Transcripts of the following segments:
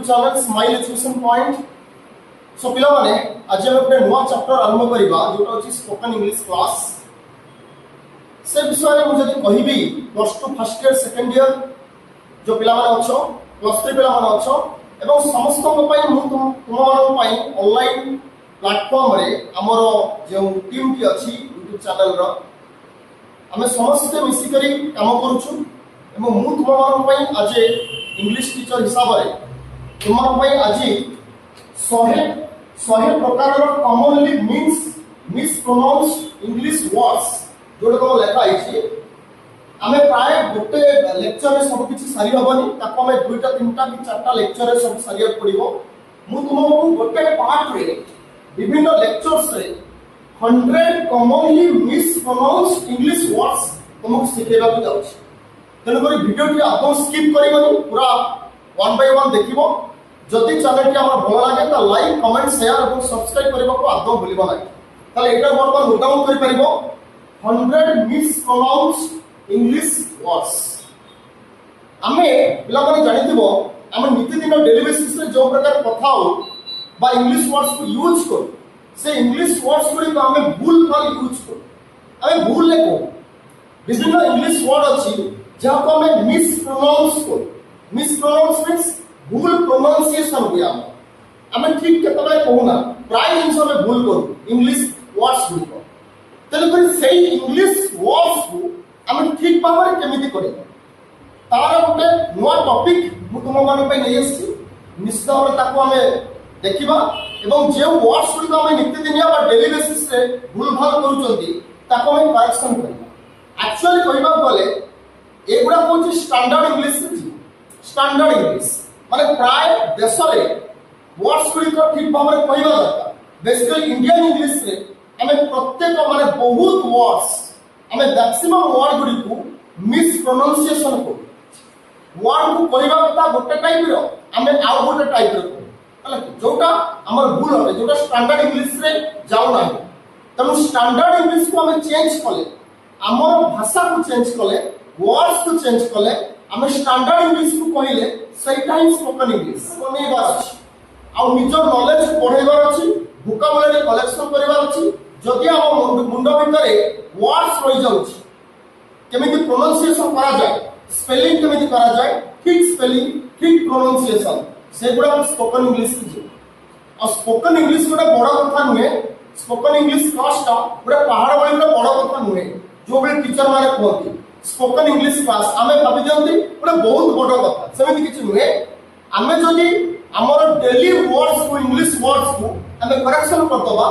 Channel smile education point. So पिला माने आज हम अपने नवा चैप्टर आरंभ करिबा जोटा अछि स्पोकन इंग्लिश क्लास। से विषय में मुझे कहबी plus 2 first year second year जो पिला माने अछो प्लस 3 पिला माने अछो एवं समस्त को पई मु तुम मानन पई ऑनलाइन प्लेटफॉर्म रे हमरो जो टीम की अछि यूट्यूब चैनल रो हमें समस्त मिसी करी काम करूछु एवं मु तुम मानन पई आज इंग्लिश टीचर हिसाब रे तुम मानन पई आज 100 प्रकार कॉमनली मीन्स मिसप्रोनाउंस्ड इंग्लिश वर्ड्स जोड़ को लेखा आइछि हमें प्राय गोटे लेक्चर में सब किछि सारी हबनी ताको हमें दुईटा तीनटा कि चारटा लेक्चर में सब सारिया पड़िबो मु तुमको गोटे पार्ट रे विभिन्न लेक्चर्स रे 100 कॉमनली मिसप्रोनाउंस्ड इंग्लिश वर्ड्स तुमको सिखेबा को जाउछि तेन करी वीडियो टी आदौ स्किप करिबनी पूरा वन बाय वन देखिबो जदि चैनल टी हमर भल लागे त लाइक कमेंट शेयर और सब्सक्राइब करबा को आदौ भूलिबा नाही ताले एटा बर्तमान नोट डाउन करि परिबो 100 मिसप्रोनाउंस्ड इंग्लिश वर्ड्स हमें पिला माने जानिथिबो हम नित्यदिन डेली बेसिस रे जो प्रकार कथा हो बा इंग्लिश वर्ड्स को यूज कर से इंग्लिश वर्ड्स को हमें भूल भाल यूज कर हमें भूल ले को विभिन्न इंग्लिश वर्ड अछि जहाँ को हमें मिसप्रोनाउंस को मिसप्रोनाउंस मींस भूल प्रोनाउंसिएशन हुआ हमें ठीक केतबे कहूना प्राय जिंस हमें भूल करू इंग्लिश वर्ड्स को तेल कर सेही इंग्लिश वर्ड्स को हमें ठीक भाव केमिति करे तार गोटे नुआ टॉपिक मु तुम मान पे नै आछि निश्चित भाव ताको हमें देखिबा एवं जे वर्ड्स को हमें नित्यदिनिया बा डेली बेसिस रे भूल भाल करूचंती ताको हमें करेक्शन करबा एक्चुअली कहबा गले एगुडा होची स्टैंडर्ड इंग्लिश स्टैंडर्ड इंग्लिश माने प्राय देश रे वर्ड्स को ठीक भाव में कहबा दरकार बेसिकली इंडियन इंग्लिश रे हमें प्रत्येक माने बहुत वर्ड्स हमें मैक्सिमम वर्ड गुडी को मिस प्रोनाउंसिएशन को वर्ड को कहबा कथा गोटे टाइप रो हमें आउ गोटे टाइप रो हला जोटा हमर भूल होबे जोटा स्टैंडर्ड इंग्लिश रे जाउ ना तनु स्टैंडर्ड इंग्लिश को हमें चेंज कले हमर भाषा को चेंज कले वर्ड्स को चेंज कले हमें स्टैंडर्ड इंग्लिश को कहिले सेटा ही स्पोकन इंग्लिश बनेबार अछि आ निजर नॉलेज पढेबार अछि वोकाबुलरी कलेक्शन करबार अछि जदि हम मुंड भितरे वर्ड्स रहि जाउछि केमिति प्रोनाउंसिएशन करा जाय स्पेलिंग केमिति करा जाय ठीक स्पेलिंग ठीक प्रोनाउंसिएशन सेगुडा स्पोकन इंग्लिश की आ स्पोकन इंग्लिश गोटे बड़ कथा नुहे स्पोकन इंग्लिश क्लासटा गोटे पहाड़ वाली गोटे बड़ कथा नुहे जो बे टीचर माने कहती स्पोकन इंग्लिश क्लास आमे भाबी जंती गोटे बहुत बड़ कथा सेमिति किछि नुहे आमे जदि हमर डेली वर्ड्स को इंग्लिश वर्ड्स को आमे करेक्शन करतबा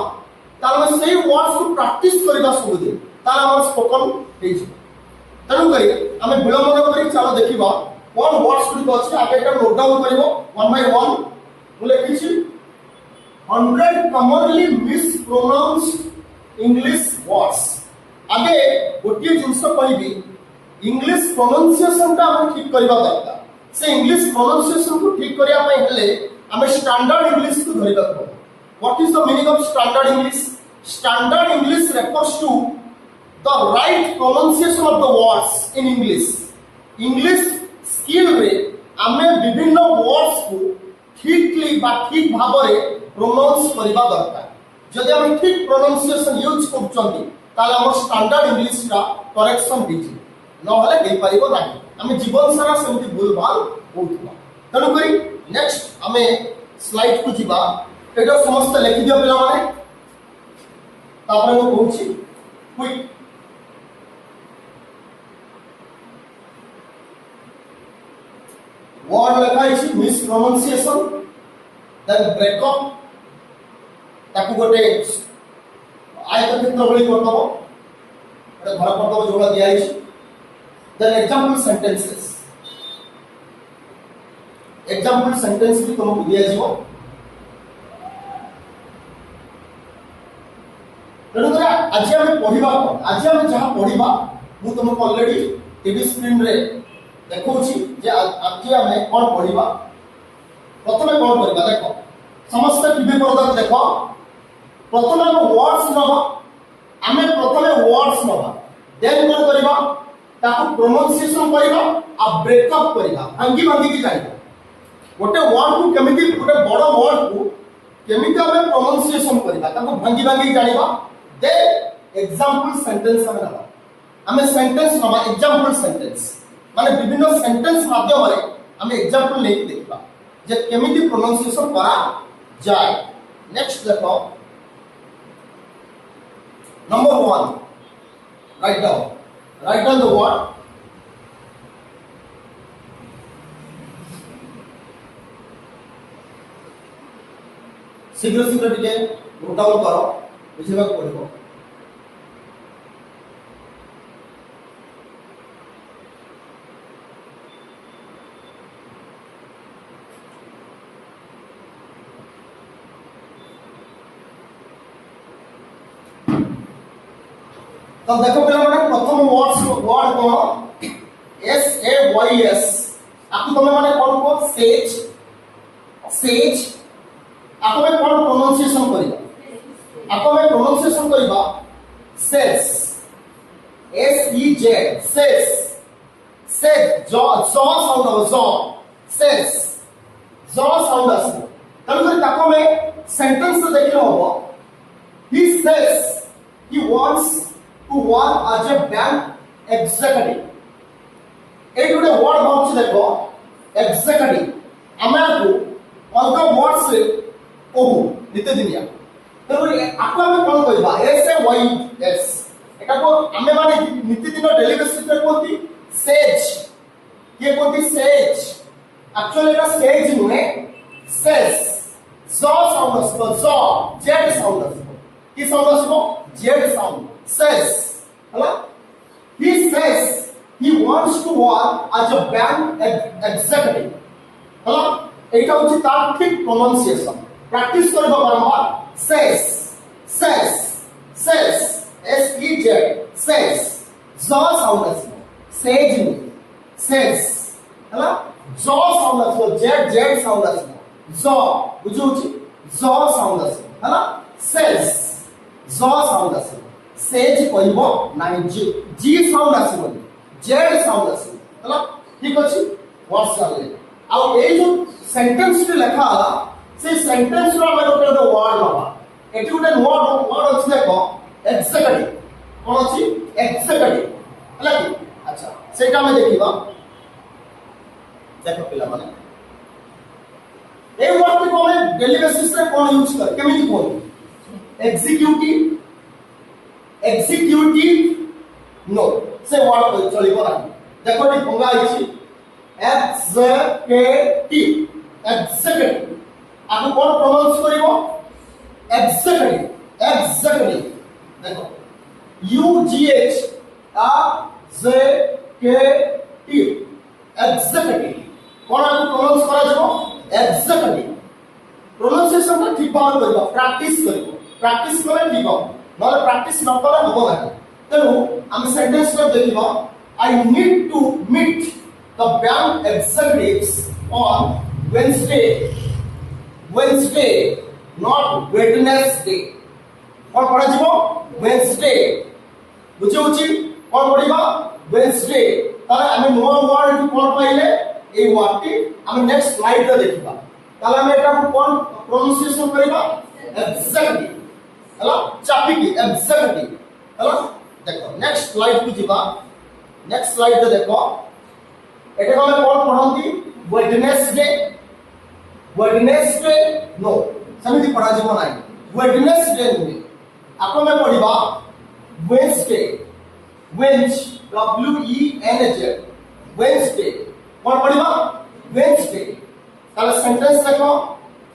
ताले सेही वर्ड्स को प्रैक्टिस करबा सब दिन ताले हमर स्पोकन हेइ छै तनु करी आमे विलंब न करी चलो देखिबा कोन वर्ड्स गुडी अछि आगे एटा नोट डाउन करिवो वन बाय वन बोले किछि 100 कॉमनली मिसप्रोनाउंस्ड इंग्लिश वर्ड्स आगे गोटिए जिंस कहबी इंग्लिश प्रोनाउंसिएशन ता हम ठीक करबा दरकार से इंग्लिश प्रोनाउंसिएशन को ठीक करिया पई हेले हमें स्टैंडर्ड इंग्लिश को धरिबा पड़ो what is the meaning of standard English standard English refers to the right pronunciation of the words in English English skill रे हमें विभिन्न वर्ड्स को ठीकली बा ठीक भाव रे प्रोनाउंस करबा दरकार जदि हम ठीक प्रोनाउंसिएशन यूज करचंती ताले हमर स्टैंडर्ड इंग्लिश का करेक्शन दीजिए न हले दे पारिबो नाही हमें जीवन सारा सेमति भूल भाल होउतबा तनु करी नेक्स्ट हमें स्लाइड को जिबा एटा समस्त लिखि दियो पिला माने तापर को कहूची क्विक वर्ड लिखा इछि miss pronunciation then break up ताकू गोटे आयत चित्र बली करतबो एटा घर करतबो जोला दिया इछि देन एग्जांपल सेंटेंस भी तुमको दिया जीवो तेणुकर आज हम पढ़िबा आज हम जहाँ पढ़िबा मु तुमको ऑलरेडी टीवी स्क्रीन रे देखौछि जे आज हम कोन पढ़िबा प्रथमे कोन करबा देखो समस्त टीवी पर्दा देखो प्रथमे हम वर्ड्स नबा हमें प्रथमे वर्ड्स नबा देन कोन करबा ताको प्रोनाउंसिएशन करबा आ ब्रेकअप करबा भांगी भांगी की जाइबा गोटे वर्ड को केमिति गोटे बड़ वर्ड को केमिति हमें प्रोनाउंसिएशन करबा ताको भांगी भांगी जानिबा दे एग्जांपल सेंटेंस हमें सेंटेंस नबा एग्जांपल सेंटेंस माने विभिन्न सेंटेंस माध्यम रे हमें एग्जांपल लेके देखबा जे केमिति प्रोनाउंसिएशन करा जाए। नेक्स्ट देखो number 1 write down the word शीघ्र शीघ्र टिके नोट डाउन करो बुझेबा पड़िबो। तो देखो पिला माने प्रथम वर्ड कोन SAYS आपको तमे माने कोन को सेज आपको में कोन प्रोनाउंसिएशन करिबा आपको में प्रोनाउंसिएशन करिबा सेज सेज जो साउंड हो जो सेज जो साउंड आस तनु ताको में सेंटेंस देखिलो हो he says he wants to work as a bank executive ए गोटे वर्ड बाउंस देखो एग्जीक्यूटिव हमको अलग वर्ड से कहू नित्य दिनिया तो आपको हम कोन कहबा SAYS एटा को हमें माने नित्य दिन डेली बेसिस पे कोती सेज ये कोती सेज एक्चुअली एटा सेज नुहे सेज जो साउंड असको जो जेड साउंड असको की साउंड असको जेड साउंड सेज हला he says he wants to work as a bank executive हला एटा होची तार ठीक प्रोनाउंसिएशन प्रैक्टिस करबा बारंबार says SEZ says जो साउंड असको सेज नु says हला जो साउंड असको जेड साउंड असको जो बुझुची जो साउंड असको हला says जो साउंड असको सेज कहबो नाइ जी साउंड आसीबो जेड साउंड आसीबो हला ठीक अछि वर्ड चले आ ए जो सेंटेंस रे लिखा हला से सेंटेंस रो हम गोटे वर्ड बाबा एटी गोटे वर्ड अछि देखो एग्जीक्यूटिव कोन अछि एग्जीक्यूटिव हला कि अच्छा सेटा में देखिबा देखो पिला माने ए वर्ड को हम डेली बेसिस रे कोन यूज कर केमिति कोन एग्जीक्यूटिव नो से वर्ड को चलिबो ना देखो टी भंगा आइछि एग्जीक्यूटिव आपको कोन प्रोनाउंस करिवो एग्जीक्यूटिव देखो UGH एग्जीक्यूटिव कोन आपको प्रोनाउंस करा जबो एग्जीक्यूटिव प्रोनाउंसिएशन ठीक भाव करिवो प्रैक्टिस करे ठीक हो नले प्रैक्टिस न कला होबो ना तेनु हम सेंटेंस में देखिबो I need to meet the bank executives on Wednesday not Wednesday कोन पढा जिवो वेडनेसडे बुझे होची कोन पढिबा वेडनेसडे ताले हम नो वर्ड कोन पाइले ए वर्ड टी हम नेक्स्ट स्लाइड रे देखिबा ताले हम एटा कोन प्रोनाउंसिएशन करिबा एग्जीक्यूटिव हला चापी की एग्जीक्यूटिव हला देखो नेक्स्ट स्लाइड को जिबा नेक्स्ट स्लाइड रे देखो एटा हम कोन पढंती वेडनेसडे नो समिति पढा जिवो नाही वेडनेसडे नुहे आपको मैं पढिबा वेडनेसडे वेडनेसडे कोन पढिबा वेडनेसडे ताले सेंटेंस देखो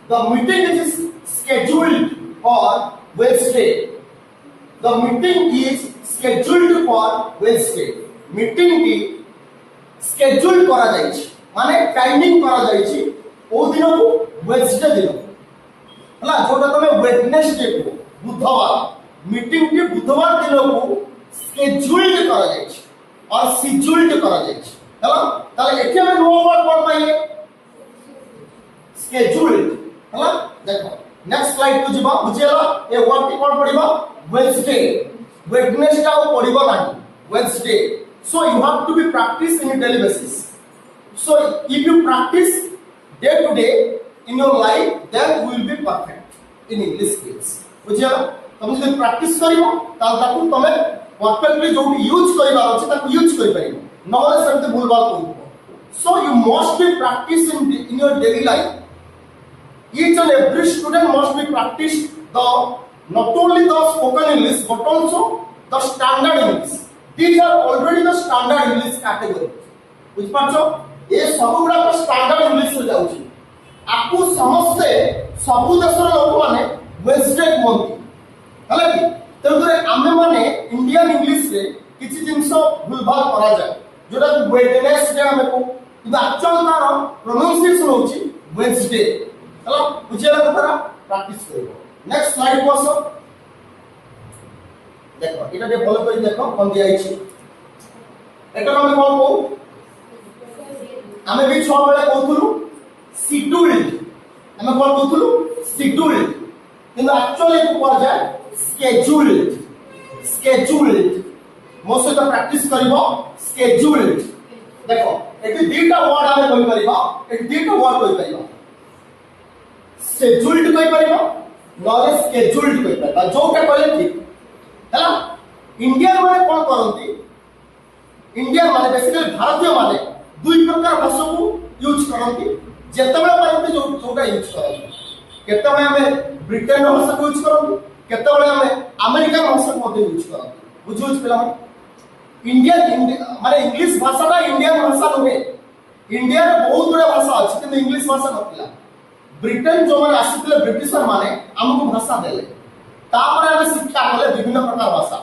the meeting is scheduled for Wednesday. The meeting is scheduled for Wednesday. Meeting की schedule करा जाइछि माने टाइमिंग करा जाइछि ओ दिन को Wednesday दिन हला जोटा तमे Wednesday को बुधवार मीटिंग के बुधवार दिन को scheduled करा जाइछि और scheduled करा जाइछि हला ताले एके में नो वर्ड कोन पाइले scheduled हला देखो नेक्स्ट स्लाइड को जिबा बुझेला ए वर्ड की कोन पढिबा वेडनेसडे आ पढिबा नाही Wednesday so you have to be practice in daily basis so if you practice day to day in your life, then you will be perfect in English skills. बुझिया तुम जब practice करिवो ताल ताकू तमे परफेक्टली जो यूज करिबा अछि ताकू यूज करि परिबो नहले सेमते भूल बात होइबो. So you must be practice in your daily life. Each and every student must be practice the not only the spoken English but also the standard English. These are already the standard English category. बुझ पाछो ए सब गुडा को standard English हो जाउची. आपको समझते सब देशर लोक माने वेस्टेड मोंती हला कि तेरे आमे माने इंडियन इंग्लिश रे किछि जिंस भूलभाल करा जाय जोटा वेडनेस डे हमें को किंतु एक्चुअल तार प्रोनाउंसिएशन होची वेडनेसडे हला बुझिला कथा प्रैक्टिस करिवो. नेक्स्ट स्लाइड को आसो देखो एटा दे फॉलो करी देखो कोन दिया आइछि एटा हम कोन को आमे भी छ बेले कहथुलु शेड्यूल्ड आमे कोन कहथुलु शेड्यूल्ड किंतु एक्चुअली को कोन जाय scheduled मो सहित प्रैक्टिस करिवो scheduled. देखो एटी दीटा वर्ड आमे कहि परिबा एटी दीटा वर्ड कहि परिबा scheduled कहि परिबा नॉलेज scheduled कहि परिबा जोटा कहले ठीक हला. इंडियन माने कोन करंती इंडियन माने बेसिकली भारतीय माने दुई प्रकार भाषा को यूज करंती जेतबे पारंती जोटा यूज करंती केतबे हमें ब्रिटेन भाषा को यूज करंती केतबे हमें अमेरिकन भाषा को यूज करंती बुझुच पिला इंडियन माने इंग्लिश भाषाटा इंडियन भाषा नहे. इंडिया रे बहुत गुडे भाषा अछि किंतु इंग्लिश भाषा नथिला. ब्रिटेन जो माने आसीतले ब्रिटिशर माने हमको भाषा देले तापर हम शिक्षा कले विभिन्न प्रकार भाषा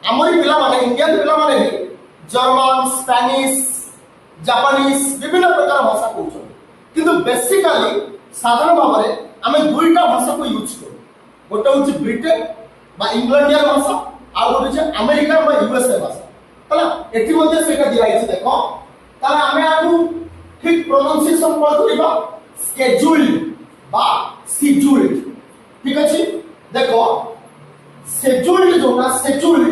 हमरी पिला माने इंडियन पिला माने जर्मन स्पेनिश जापानीज विभिन्न प्रकार भाषा कहउछो किंतु बेसिकली साधारण भाबरे हमें दुईटा भाषा को यूज करू. गोटे होची ब्रिटेन बा इंग्लैंडियन भाषा आ गोटे होची अमेरिकन बा यूएसए भाषा हला. एठी मध्ये सेटा दिया आइछ देखो ताला हमें आगु ठीक प्रोनाउंसिएशन पढ करिबा scheduled बा scheduled ठीक अछि. देखो scheduled जोटा scheduled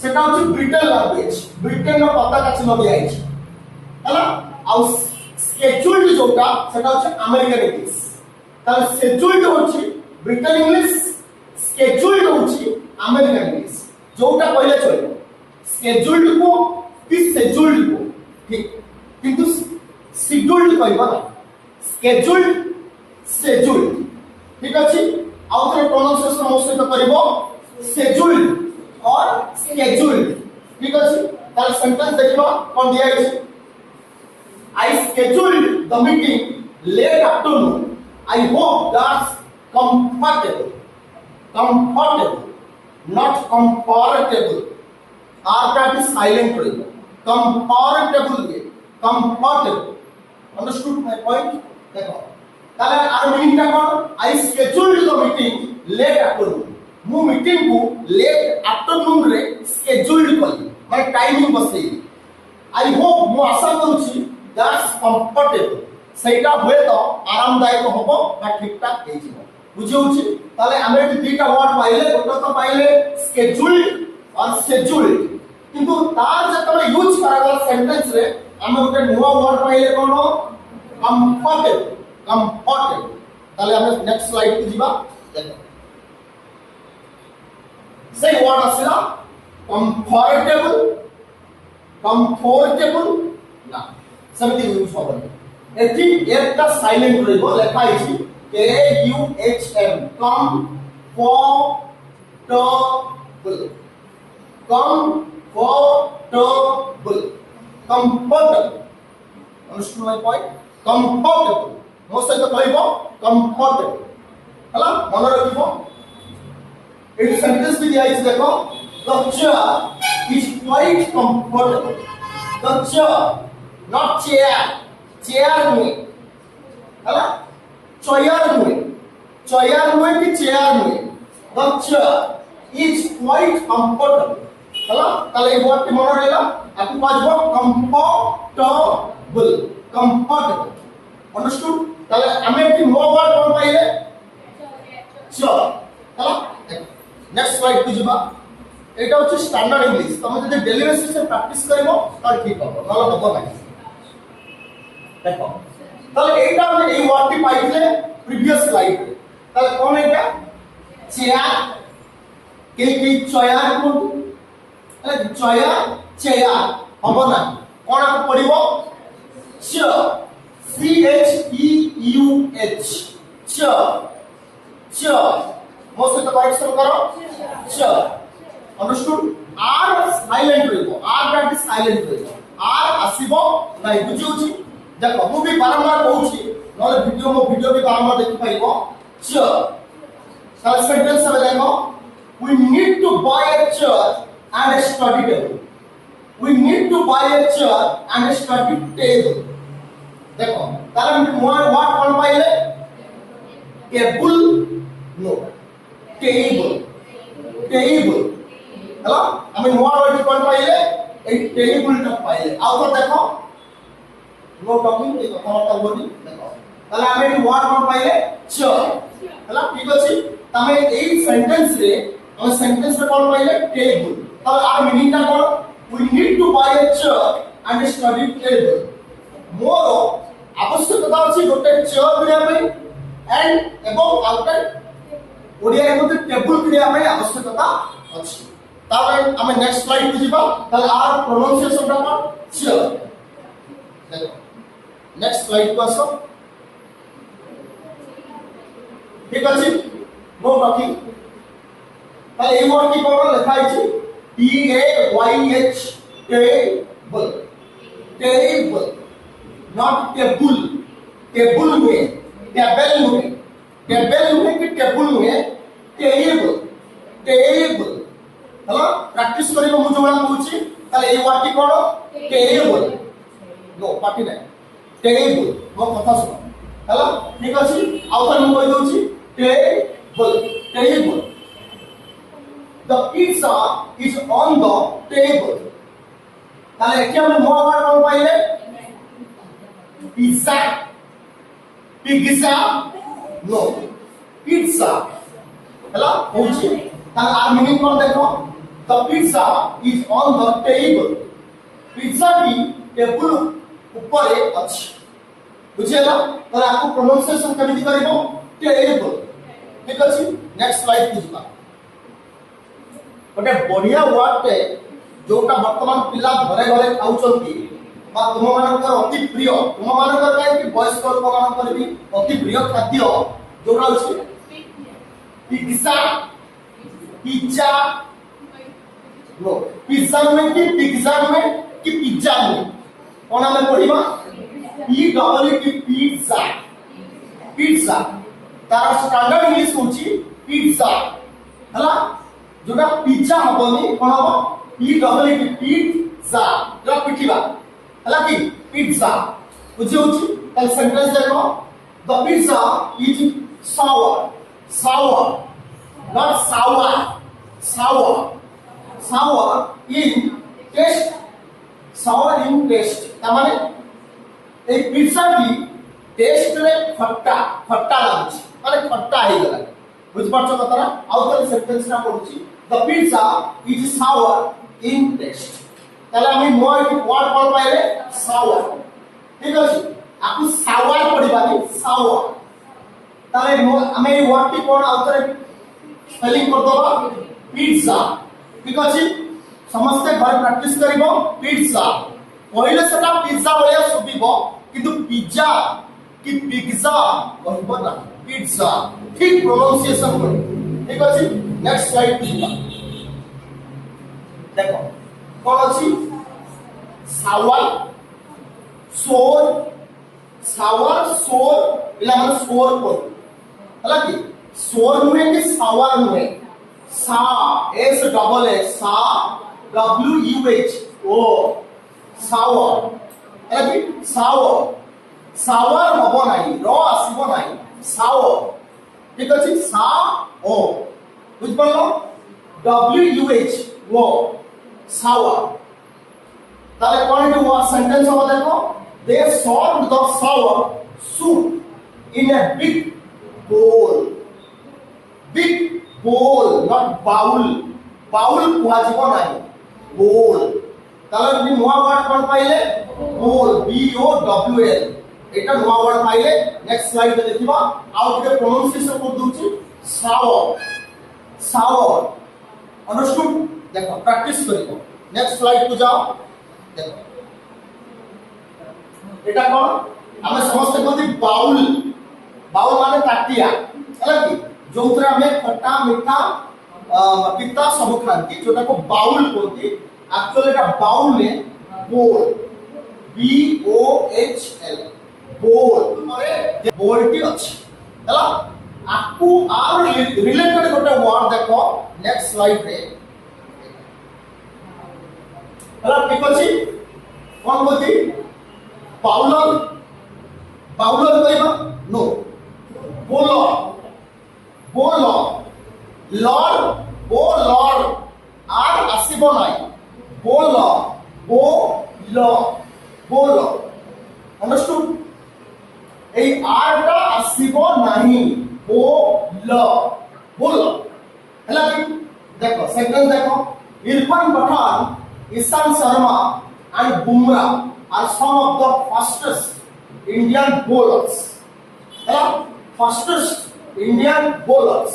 सेटा होची ब्रिटेन लैंग्वेज ब्रिटेन रो पताका चिन्ह दिया आइछ हला. आ scheduled जोटा सेटा होची अमेरिकन इंग्लिश ताला scheduled होची ब्रिटेन इंग्लिश scheduled होची अमेरिकन इंग्लिश जोटा कहले चलो scheduled को कि scheduled को ठीक किंतु scheduled कहबा scheduled ठीक अछि. आउथरे प्रोनाउंसिएशन मो सहित करबो scheduled और scheduled ठीक अछि. तार सेंटेंस देखबा कोन दिया अछि I scheduled the meeting late afternoon. I hope that's comfortable not comfortable. R that is silent रहिबो comfortable understood my point. देखो ताले आर मीनिंग ता कोन I scheduled the meeting late afternoon. मु मीटिंग को लेट आफ्टरनून रे scheduled कली माने timing Basai. I hope मु आशा करूची that's comfortable सेटा होय तो आरामदायक होबो बा ठीक ठाक हे जिवो बुझियोची. ताले हमें दुईटा वर्ड पाइले गोटे तो पाइले scheduled और scheduled किंतु तार जतबे यूज करागला सेंटेंस रे हम गोटे नुवा वर्ड पाइले कोनो comfortable ताले हम नेक्स्ट स्लाइड पे जिबा. देखो से वर्ड आसीला comfortable ना समिति यूज होबो एथि एकटा साइलेंट रहबो लेखा आइछि KUHM comfortable understood my point. comfortable मो सहित कहबो comfortable हला मन रखिबो. एटी सेंटेंस भी दिया आइछि देखो the chair is quite comfortable. the chair not chair में हला chair में कि chair में the chair is quite comfortable हला. ताले वर्ड के मन रहला आपको पाजबो comfortable understood. ताले हमें कि नो वर्ड कोन पाइले chair हला. नेक्स्ट स्लाइड पे जिबा. एटा होची स्टैंडर्ड इंग्लिश तमे जदि डेली बेसिस पे प्रैक्टिस करबो त ठीक हो नला हबो नाही. देखो তাহলে এইটা আমি এই ওয়ার্ডটি পাইছিলে প্রিভিয়াস স্লাইডে। তাহলে কোন এটা চেয়ার কে চয়ার কোন তাহলে চয়া চেয়ার হবো না কোন আগে পড়িব চ C H E U H চ চ ମୋ ସହିତ କରେକ୍ସନ କର চ understood r ସାଇଲେଣ୍ଟ ରହିବ r ଟା ସାଇଲେଣ୍ଟ ରହିବ r ଆସିବ ନାଇଁ ବୁଝୁଛି ଦେଖ ମୁଁ ବି ବାରମ୍ବାର କହୁଛି ନହେଲେ ମୋ ଭିଡିଓ ବି ବାରମ୍ବାର ଦେଖି ପାଇବ च ତାହେଲେ ସେଣ୍ଟେନ୍ସ ରେ ଦେଖ we need to buy a chair and a study table we need to buy a chair and a study table देखो तारा व्हाट कौन पाइले table no table table hello আমি নোয়া ওয়ার্ড কौन पाइले এই টেবলটা পাইলে আউট দেখো নো টকিং এই কথাটা বলি দেখো তাহলে আমি এই ওয়ার্ড কौन পাইলে চেয়ার হেলা ঠিক আছে তবে এই সেন্টেন্স রে আমি সেন্টেন্স রে কौन পাইলে টেবল তাহলে আর মিনিংটা কোন we need to buy a chair and a study table মোর আবশ্যকতা আছে গোটে চেয়ার কিনিয়া পাই এন্ড এবং আউটে ওড়িয়া মধ্যে টেবল কিনিয়া পাই আবশ্যকতা আছে তাহলে আমি নেক্সট স্লাইড কু ଯିবা তাহলে আর প্রোনাউন্সিয়েশনটা কোন চেয়ার দেখো নেক্সট স্লাইড কু আসো ঠিক আছে নো টকিং তাহলে এই ওয়ার্ড কি কোন লেখা আছে T A Y H table table not table table में टेबल में कि टेबल में टेबल टेबल हेलो प्रैक्टिस करिबो मु जोला कहूची ताले ए वार्ड की कोन टेबल नो पाटी नै टेबल मो कथा सुन हेलो ठीक अछि आउथर मु कहि दोची table table the pizza is on the table ताले एके हम मो वार्ड कोन पाइले pizza pizza no pizza hello होची तार आर मीनिंग कोन देखो the pizza is on the table pizza की टेबल ऊपर अछि बुझेला तार आपको प्रोनाउंसिएशन केमिति करिवो टेबल ठीक अछि नेक्स्ट स्लाइड बुझबा ओटे बढ़िया वर्ड टे जोटा वर्तमान पिला घरे घरे खाउचंती बा तुम मानकर अति प्रिय तुम मानकर काहे कि वयस्क लोक मानकर भी अति प्रिय खाद्य जोरा अछि पिज्जा पिज्जा नो पिज्जा में कि पिज्जा में कोना में पढिबा ई डबल की पिज्जा पिज्जा तार स्टैंडर्ड इंग्लिश होची पिज्जा हला जोटा पिज्जा हबनी कोन हबो ई डबल की पिज्जा जो पिठिबा हला कि पिज्जा बुझी होची कल सेंटेंस देखो the pizza is sour sour not sour sour sour in taste sour in taste ता माने ए पिज्जा की टेस्ट रे खट्टा खट्टा लागछ माने खट्टा हे गला बुझ पाछो कतरा आउटर सेंटेंस ना पडुची the pizza is sour in taste তাহলে আমি মোর ওয়ার্ড কোন পাইলে সাওয়ার ঠিক আছে আপু সাওয়ার পড়িবানি সাওয়ার তাহলে আমি এই ওয়ার্ডটি কোন আউতরে স্পেলিং কর দবা পিজ্জা ঠিক আছে সমস্ত ঘরে প্র্যাকটিস করিব পিজ্জা কইলে সেটা পিজ্জা বলিয়া সুবিব কিন্তু পিজ্জা কি পিজ্জা কইব না পিজ্জা ঠিক প্রোনাউন্সিয়েশন করি ঠিক আছে নেক্সট স্লাইড দিবা দেখো কোন আছে সাওয়ার সোর ইলা মানে সোর কর হলা কি সোর নুহে কি সাওয়ার নুহে সা এস ডবল এ সা W U H O sour হলা কি সাওয়ার হব নাই র আসিব নাই সাওয়ার ঠিক আছে সা ও বুঝ পারলো W U H O sour তাহলে কোন একটা ওয়ার্ড সেন্টেন্স হবে দেখো they served the sour soup in a big bowl not bowl কুয়া জীব নাই bowl তাহলে তুমি নোয়া ওয়ার্ড কোন পাইলে bowl b o w l এটা নুয়া ওয়ার্ড পাইলে নেক্সট স্লাইড রে देखिबा आउ टिके प्रोनाउंसिएशन कर दूची शावर शावर अंडरस्टूड देखो प्रैक्टिस करियो नेक्स्ट स्लाइड को जाओ देखो এটা কোন ଆମେ ସମସ୍ତେ कहती बाउल बाउल माने ताटिया ହେଲା କି जोंतरे हमें खट्टा मीठा पिता सब खाती जोटा को बाउल कहती एक्चुअली এটা बाउल में बोल बी ओ एच एल बोल माने बोलटी अछि ହେଲା आपको आर रिलेटेड गोटे वर्ड देखो नेक्स्ट स्लाइड रे ହେଲା ठीक अछि कोन कहती बाउलर बाउलर कहबा नो बोलर बोलर लॉर्ड ओ लॉर्ड आर आसीबो नाही बोलर बो ल बोलर अंडरस्टूड এই আরটা আসিব नाही ও ল बोलर হলা কি দেখো সেন্টেন্স দেখো ইরফান পাঠান ঈশান Sharma and Bumrah are some of the fastest Indian bowlers. Hello, fastest Indian bowlers.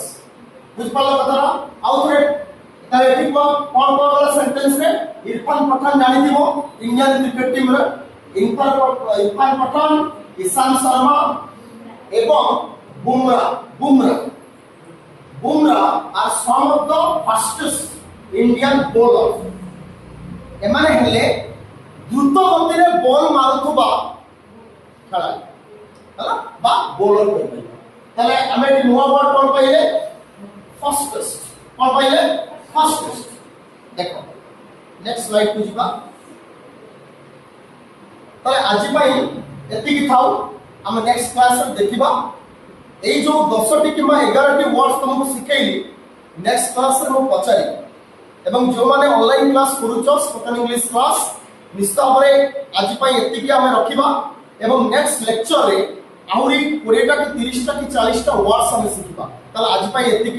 बुझ पालो कथा आउ थरे ताले ठीक बा कोन कोन वाला सेंटेंस रे इरफान पठान जानि दिबो इंडियन क्रिकेट टीम रे इरफान पठान ईशान शर्मा एवं Bumrah are some of the fastest Indian bowlers. एमाने हेले द्रुत गतिरे बॉल मारुथबा खेलाड़ी हला बा बॉलर कहबे तले हमें नुवा वर्ड कोन पहिले फास्टेस्ट कोन पहिले फास्टेस्ट देखो नेक्स्ट स्लाइड को जिबा तले आज पई एति की थाउ हम नेक्स्ट क्लास रे देखिबा एई जो 10 टी किमा 11 टी वर्ड्स तुमको सिखेइली नेक्स्ट क्लास रे हम पचारी एवं जो माने ऑनलाइन क्लास करूचो स्पोकन इंग्लिश क्लास निश्चित भाव आज एति आम रखा एवं नेक्स्ट लेक्चर रे आहरी 20 टा कि 30 टा कि 40 टा वर्ड्स हम शिखा ताला आज एति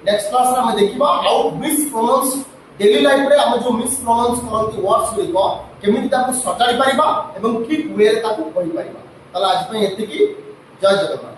नेक्स्ट क्लास रे हम देखिबा how mispronounce daily life रे हम जो मिस प्रोनाउंस करंती वर्ड्स गुलिको केमिति ताको सजाडी परिबा एवं ठीक वे रे ताको कहि परिबा ताला आज एति जय जगन्नाथ।